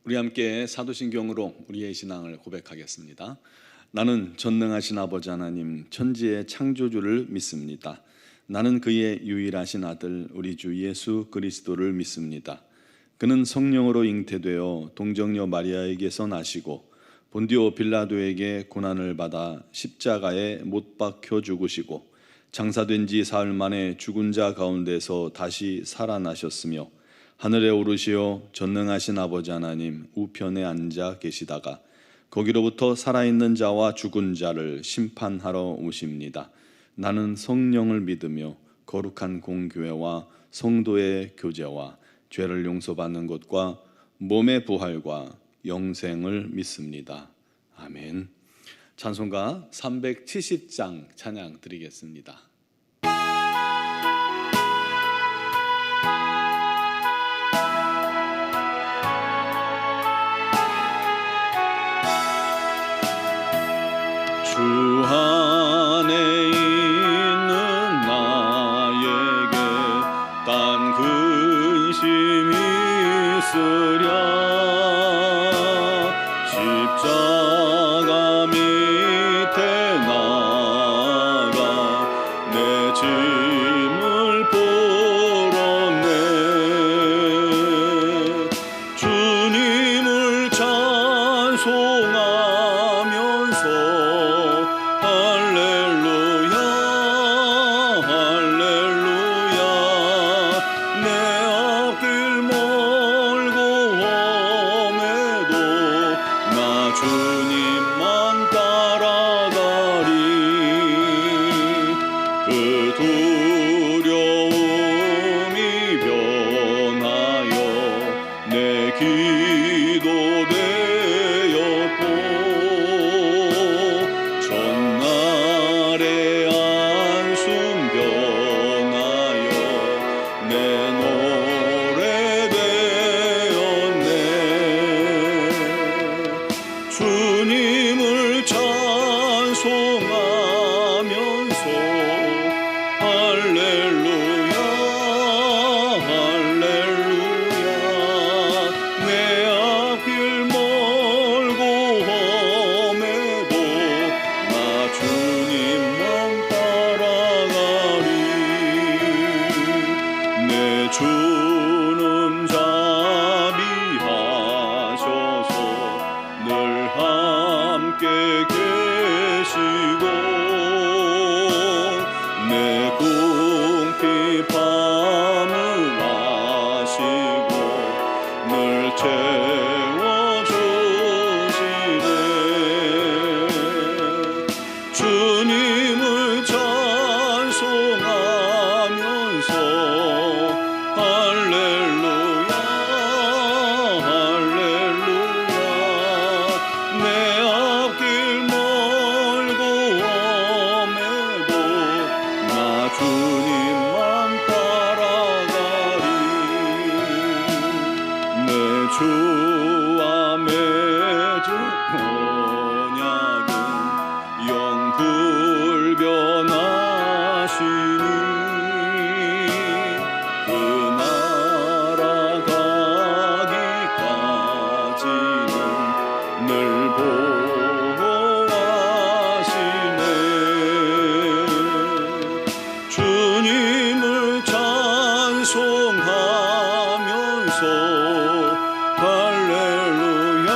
우리 함께 사도신경으로 우리의 신앙을 고백하겠습니다. 나는 전능하신 아버지 하나님 천지의 창조주를 믿습니다. 나는 그의 유일하신 아들 우리 주 예수 그리스도를 믿습니다. 그는 성령으로 잉태되어 동정녀 마리아에게서 나시고 본디오 빌라도에게 고난을 받아 십자가에 못 박혀 죽으시고 장사된 지 사흘 만에 죽은 자 가운데서 다시 살아나셨으며 하늘에 오르시어 전능하신 아버지 하나님 우편에 앉아 계시다가 거기로부터 살아있는 자와 죽은 자를 심판하러 오십니다. 나는 성령을 믿으며 거룩한 공교회와 성도의 교제와 죄를 용서받는 것과 몸의 부활과 영생을 믿습니다. 아멘. 찬송가 370장 찬양 드리겠습니다. 주 안에 있는 나에게 딴 근심이 있으랴 십자가 밑에 나가 내 짐을 풀었네 주님을 찬송하면서 할렐루야 할렐루야 내 앞길 멀고 험해도 나 주님만 따라가리 그 두려움이 변하여 내 기도 되었고 전날의 안숨 변하여 내 노래 되었네 주님을 찬송하면서 할렐루야 할렐루야 내 앞길 멀고 험해도 나 주님만 따라가리 내 주는 자비하셔서 늘 함께 계시고 내 궁핍함을 아시고 늘 채워주시네 주님을 찬송하면서 할렐루야 할렐루야 내 앞길 멀고 험해도 나 주님만 따라가리 내 주와 맺은 언약은 영불변하시니 그 나라 가기까지는 늘 보호하시네 주님을 찬송하면서 할렐루야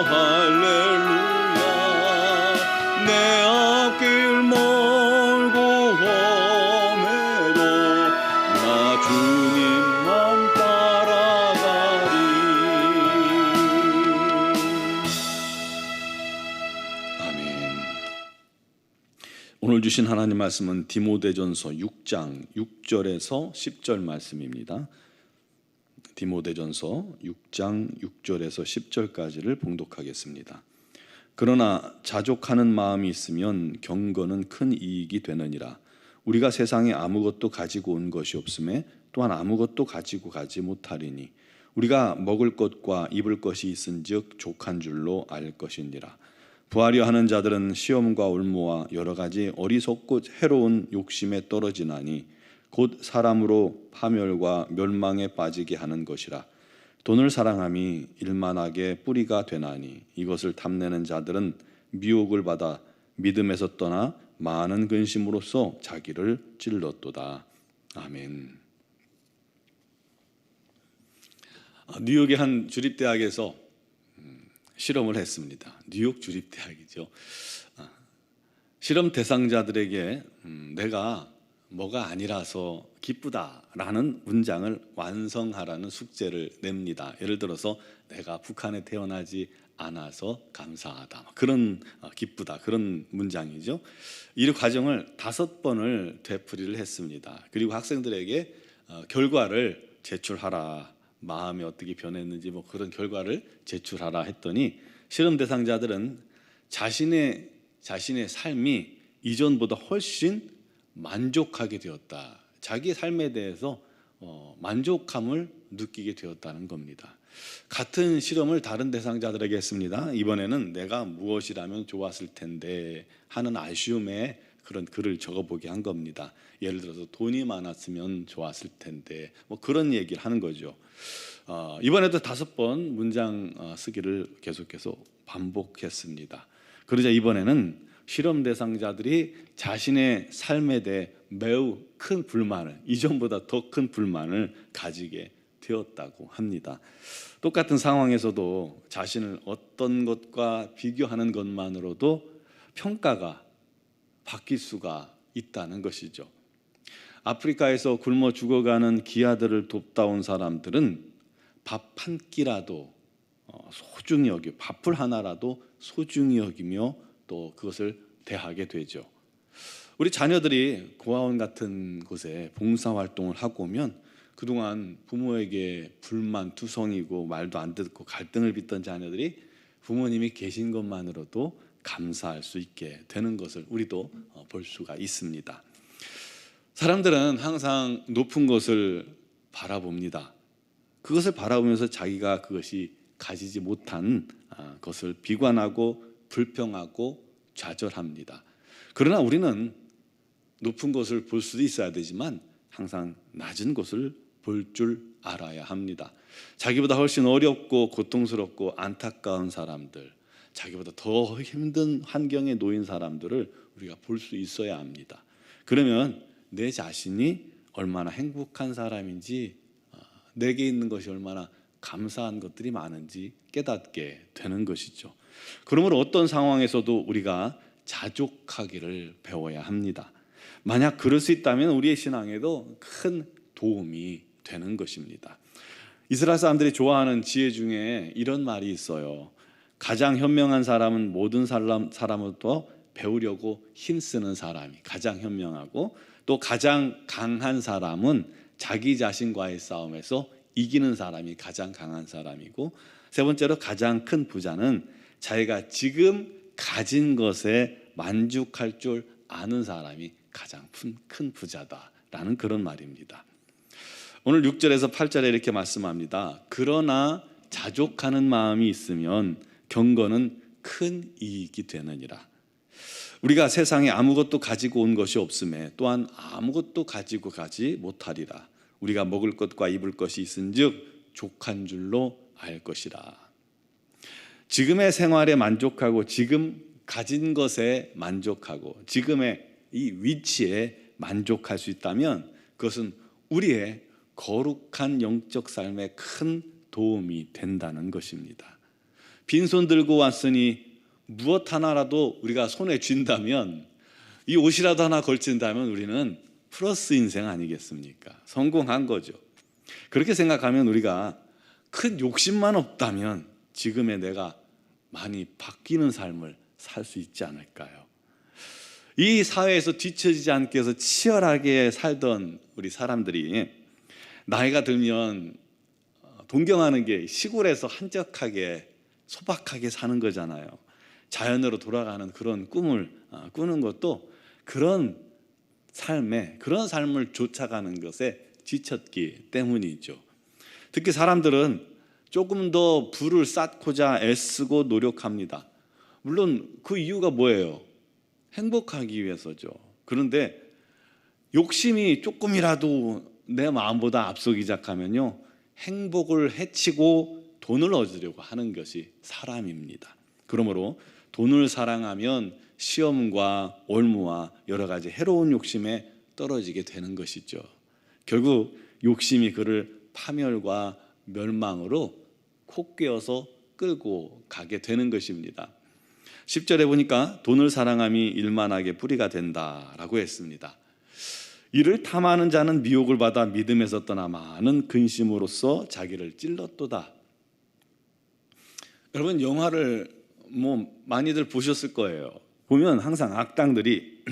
할렐루야 내 앞길 멀고 험해도 나 주님만 따라가리 아멘. 오늘 주신 하나님 말씀은 디모데전서 6장 6절에서 10절 말씀입니다. 디모데전서 6장 6절에서 10절까지를 봉독하겠습니다. 그러나 자족하는 마음이 있으면 경건은 큰 이익이 되느니라. 우리가 세상에 아무것도 가지고 온 것이 없음에 또한 아무것도 가지고 가지 못하리니 우리가 먹을 것과 입을 것이 있은즉 족한 줄로 알 것이니라. 부하려 하는 자들은 시험과 올무와 여러 가지 어리석고 해로운 욕심에 떨어지나니 곧 사람으로 파멸과 멸망에 빠지게 하는 것이라. 돈을 사랑함이 일만하게 뿌리가 되나니 이것을 탐내는 자들은 미혹을 받아 믿음에서 떠나 많은 근심으로써 자기를 찔렀도다. 아멘. 뉴욕의 한 주립대학에서 실험을 했습니다. 뉴욕 주립대학이죠. 실험 대상자들에게 내가 뭐가 아니라서 기쁘다라는 문장을 완성하라는 숙제를 냅니다. 예를 들어서 내가 북한에 태어나지 않아서 감사하다, 그런 기쁘다, 그런 문장이죠. 이 과정을 5번을 되풀이를 했습니다. 그리고 학생들에게 결과를 제출하라, 마음이 어떻게 변했는지 그런 결과를 제출하라 했더니 실험 대상자들은 자신의 삶이 이전보다 훨씬 만족하게 되었다, 자기 삶에 대해서 만족함을 느끼게 되었다는 겁니다. 같은 실험을 다른 대상자들에게 했습니다. 이번에는 내가 무엇이라면 좋았을 텐데 하는 아쉬움에 그런 글을 적어보게 한 겁니다. 예를 들어서 돈이 많았으면 좋았을 텐데 그런 얘기를 하는 거죠. 이번에도 5번 문장 쓰기를 계속해서 반복했습니다. 그러자 이번에는 실험 대상자들이 자신의 삶에 대해 매우 큰 불만을, 이전보다 더 큰 불만을 가지게 되었다고 합니다. 똑같은 상황에서도 자신을 어떤 것과 비교하는 것만으로도 평가가 바뀔 수가 있다는 것이죠. 아프리카에서 굶어 죽어가는 기아들을 돕다 온 사람들은 밥 한 끼라도 소중히 여겨, 밥풀 하나라도 소중히 여기며 또 그것을 대하게 되죠. 우리 자녀들이 고아원 같은 곳에 봉사활동을 하고 오면 그동안 부모에게 불만투성이고 말도 안 듣고 갈등을 빚던 자녀들이 부모님이 계신 것만으로도 감사할 수 있게 되는 것을 우리도 볼 수가 있습니다. 사람들은 항상 높은 것을 바라봅니다. 그것을 바라보면서 자기가 그것이 가지지 못한 것을 비관하고 불평하고 좌절합니다. 그러나 우리는 높은 것을 볼 수도 있어야 되지만 항상 낮은 것을 볼 줄 알아야 합니다. 자기보다 훨씬 어렵고 고통스럽고 안타까운 사람들, 자기보다 더 힘든 환경에 놓인 사람들을 우리가 볼 수 있어야 합니다. 그러면 내 자신이 얼마나 행복한 사람인지, 내게 있는 것이 얼마나 감사한 것들이 많은지 깨닫게 되는 것이죠. 그러므로 어떤 상황에서도 우리가 자족하기를 배워야 합니다. 만약 그럴 수 있다면 우리의 신앙에도 큰 도움이 되는 것입니다. 이스라엘 사람들이 좋아하는 지혜 중에 이런 말이 있어요. 가장 현명한 사람은 모든 사람부터 배우려고 힘쓰는 사람이 가장 현명하고, 또 가장 강한 사람은 자기 자신과의 싸움에서 이기는 사람이 가장 강한 사람이고, 세 번째로 가장 큰 부자는 자기가 지금 가진 것에 만족할 줄 아는 사람이 가장 큰 부자다라는 그런 말입니다. 오늘 6절에서 8절에 이렇게 말씀합니다. 그러나 자족하는 마음이 있으면 경건은 큰 이익이 되느니라. 우리가 세상에 아무것도 가지고 온 것이 없음에 또한 아무것도 가지고 가지 못하리라. 우리가 먹을 것과 입을 것이 있은즉 족한 줄로 알 것이라. 지금의 생활에 만족하고 지금 가진 것에 만족하고 지금의 이 위치에 만족할 수 있다면 그것은 우리의 거룩한 영적 삶에 큰 도움이 된다는 것입니다. 빈손 들고 왔으니 무엇 하나라도 우리가 손에 쥔다면, 이 옷이라도 하나 걸친다면 우리는 플러스 인생 아니겠습니까? 성공한 거죠. 그렇게 생각하면 우리가 큰 욕심만 없다면 지금의 내가 많이 바뀌는 삶을 살 수 있지 않을까요? 이 사회에서 뒤처지지 않게 해서 치열하게 살던 우리 사람들이 나이가 들면 동경하는 게 시골에서 한적하게 소박하게 사는 거잖아요. 자연으로 돌아가는 그런 꿈을 꾸는 것도 그런 삶을 쫓아가는 것에 지쳤기 때문이죠. 특히 사람들은 조금 더 부를 쌓고자 애쓰고 노력합니다. 물론 그 이유가 뭐예요? 행복하기 위해서죠. 그런데 욕심이 조금이라도 내 마음보다 앞서기 시작하면요, 행복을 해치고 돈을 얻으려고 하는 것이 사람입니다. 그러므로 돈을 사랑하면 시험과 올무와 여러 가지 해로운 욕심에 떨어지게 되는 것이죠. 결국 욕심이 그를 파멸과 멸망으로 콕꿰어서 끌고 가게 되는 것입니다. 10절에 보니까 돈을 사랑함이 일만하게 뿌리가 된다라고 했습니다. 이를 탐하는 자는 미혹을 받아 믿음에서 떠나 많은 근심으로써 자기를 찔렀도다. 여러분, 영화를 많이들 보셨을 거예요. 보면 항상 악당들이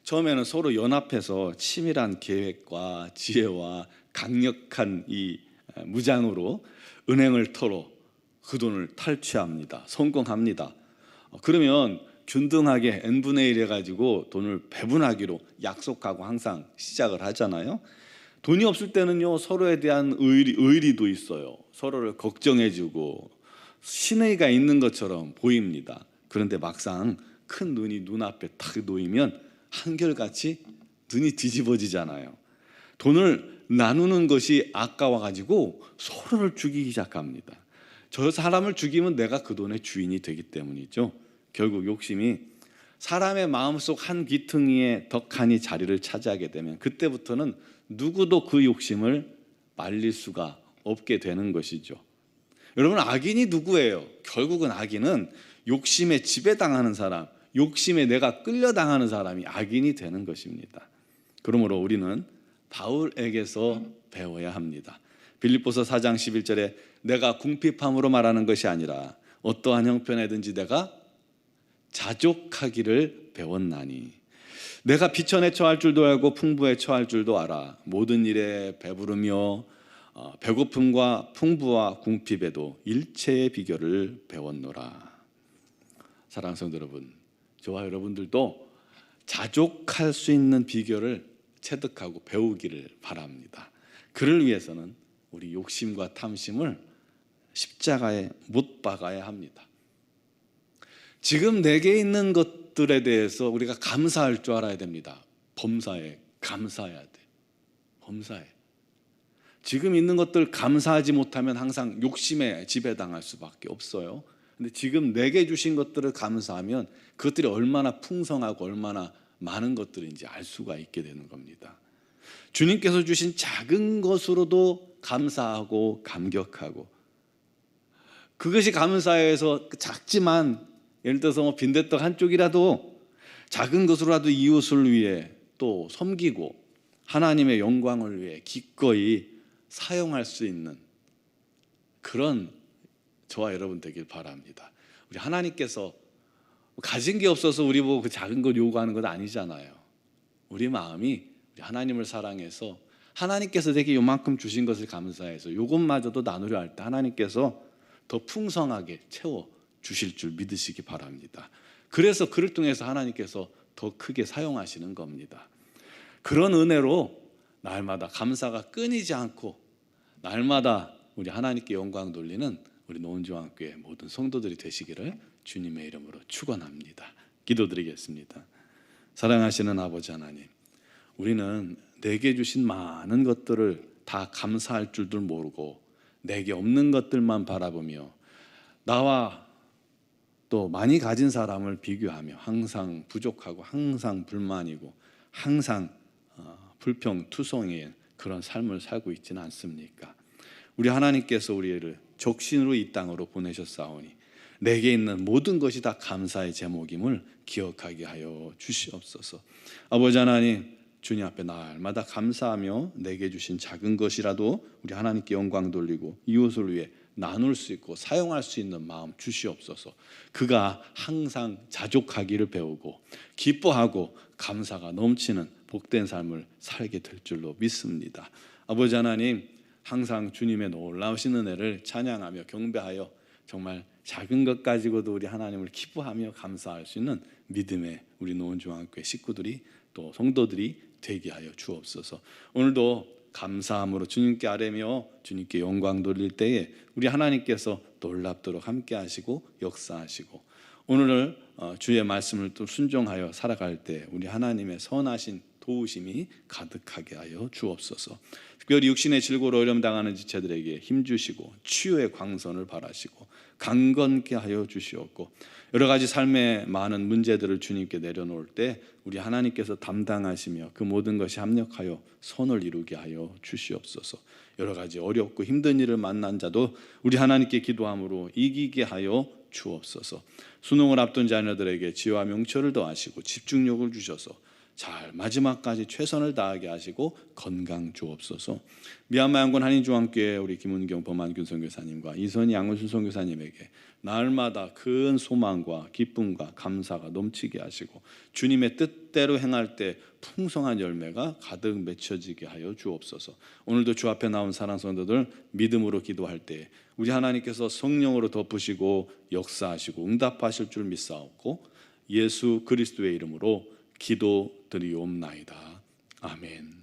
처음에는 서로 연합해서 치밀한 계획과 지혜와 강력한 이 무장으로 은행을 털어 그 돈을 탈취합니다. 성공합니다. 그러면 균등하게 n분의 1 해가지고 돈을 배분하기로 약속하고 항상 시작을 하잖아요. 돈이 없을 때는요, 서로에 대한 의리도 있어요. 서로를 걱정해주고 신의가 있는 것처럼 보입니다. 그런데 막상 큰 눈이 눈앞에 탁 놓이면 한결같이 눈이 뒤집어지잖아요. 돈을 나누는 것이 아까워가지고 서로를 죽이기 시작합니다. 저 사람을 죽이면 내가 그 돈의 주인이 되기 때문이죠. 결국 욕심이 사람의 마음속 한 귀퉁이에 덕하니 자리를 차지하게 되면 그때부터는 누구도 그 욕심을 말릴 수가 없게 되는 것이죠. 여러분, 악인이 누구예요? 결국은 악인은 욕심에 지배당하는 사람, 욕심에 내가 끌려당하는 사람이 악인이 되는 것입니다. 그러므로 우리는 바울에게서 배워야 합니다. 빌립보서 4장 11절에 내가 궁핍함으로 말하는 것이 아니라 어떠한 형편에든지 내가 자족하기를 배웠나니 내가 비천에 처할 줄도 알고 풍부에 처할 줄도 알아 모든 일에 배부르며 배고픔과 풍부와 궁핍에도 일체의 비결을 배웠노라. 사랑하는 성도 여러분, 저와 여러분들도 자족할 수 있는 비결을 체득하고 배우기를 바랍니다. 그를 위해서는 우리 욕심과 탐심을 십자가에 못 박아야 합니다. 지금 내게 있는 것들에 대해서 우리가 감사할 줄 알아야 됩니다. 범사에 감사해야 돼. 범사에. 지금 있는 것들 감사하지 못하면 항상 욕심에 지배당할 수밖에 없어요. 근데 지금 내게 주신 것들을 감사하면 그것들이 얼마나 풍성하고 얼마나 많은 것들인지 알 수가 있게 되는 겁니다. 주님께서 주신 작은 것으로도 감사하고 감격하고, 그것이 감사해서 작지만 예를 들어서 빈대떡 한 쪽이라도 작은 것으로라도 이웃을 위해 또 섬기고 하나님의 영광을 위해 기꺼이 사용할 수 있는 그런 저와 여러분 되길 바랍니다. 우리 하나님께서 가진 게 없어서 우리 보고 그 작은 것 요구하는 것 아니잖아요. 우리 마음이 우리 하나님을 사랑해서 하나님께서 내게 요만큼 주신 것을 감사해서 요것마저도 나누려 할 때 하나님께서 더 풍성하게 채워 주실 줄 믿으시기 바랍니다. 그래서 그를 통해서 하나님께서 더 크게 사용하시는 겁니다. 그런 은혜로 날마다 감사가 끊이지 않고 날마다 우리 하나님께 영광 돌리는 우리 노은중앙교회 모든 성도들이 되시기를 주님의 이름으로 축원합니다. 기도드리겠습니다. 사랑하시는 아버지 하나님, 우리는 내게 주신 많은 것들을 다 감사할 줄도 모르고 내게 없는 것들만 바라보며 나와 또 많이 가진 사람을 비교하며 항상 부족하고 항상 불만이고 항상 불평투성이의 그런 삶을 살고 있지는 않습니까? 우리 하나님께서 우리를 적신으로 이 땅으로 보내셨사오니 내게 있는 모든 것이 다 감사의 제목임을 기억하게 하여 주시옵소서. 아버지 하나님, 주님 앞에 날마다 감사하며 내게 주신 작은 것이라도 우리 하나님께 영광 돌리고 이웃을 위해 나눌 수 있고 사용할 수 있는 마음 주시옵소서. 그가 항상 자족하기를 배우고 기뻐하고 감사가 넘치는 복된 삶을 살게 될 줄로 믿습니다. 아버지 하나님, 항상 주님의 놀라우신 은혜를 찬양하며 경배하여 정말 작은 것 가지고도 우리 하나님을 기뻐하며 감사할 수 있는 믿음의 우리 노은중앙교회 식구들이 또 성도들이 되게 하여 주옵소서. 오늘도 감사함으로 주님께 아뢰며 주님께 영광 돌릴 때에 우리 하나님께서 놀랍도록 함께 하시고 역사하시고 오늘 주의 말씀을 또 순종하여 살아갈 때 우리 하나님의 선하신 도우심이 가득하게 하여 주옵소서. 특별히 육신의 질고로 어려움 당하는 지체들에게 힘주시고 치유의 광선을 발하시고 강건케 하여 주시옵고, 여러 가지 삶의 많은 문제들을 주님께 내려놓을 때 우리 하나님께서 담당하시며 그 모든 것이 합력하여 선을 이루게 하여 주시옵소서. 여러 가지 어렵고 힘든 일을 만난 자도 우리 하나님께 기도함으로 이기게 하여 주옵소서. 수능을 앞둔 자녀들에게 지혜와 명철을 더하시고 집중력을 주셔서 잘 마지막까지 최선을 다하게 하시고 건강 주옵소서. 미얀마 양군 한인중앙교회 우리 김은경 범한균 선교사님과 이선희 양은순 선교사님에게 날마다 큰 소망과 기쁨과 감사가 넘치게 하시고 주님의 뜻대로 행할 때 풍성한 열매가 가득 맺혀지게 하여 주옵소서. 오늘도 주 앞에 나온 사랑 성도들 믿음으로 기도할 때 우리 하나님께서 성령으로 덮으시고 역사하시고 응답하실 줄 믿사옵고 예수 그리스도의 이름으로 기도드리옵나이다. 아멘.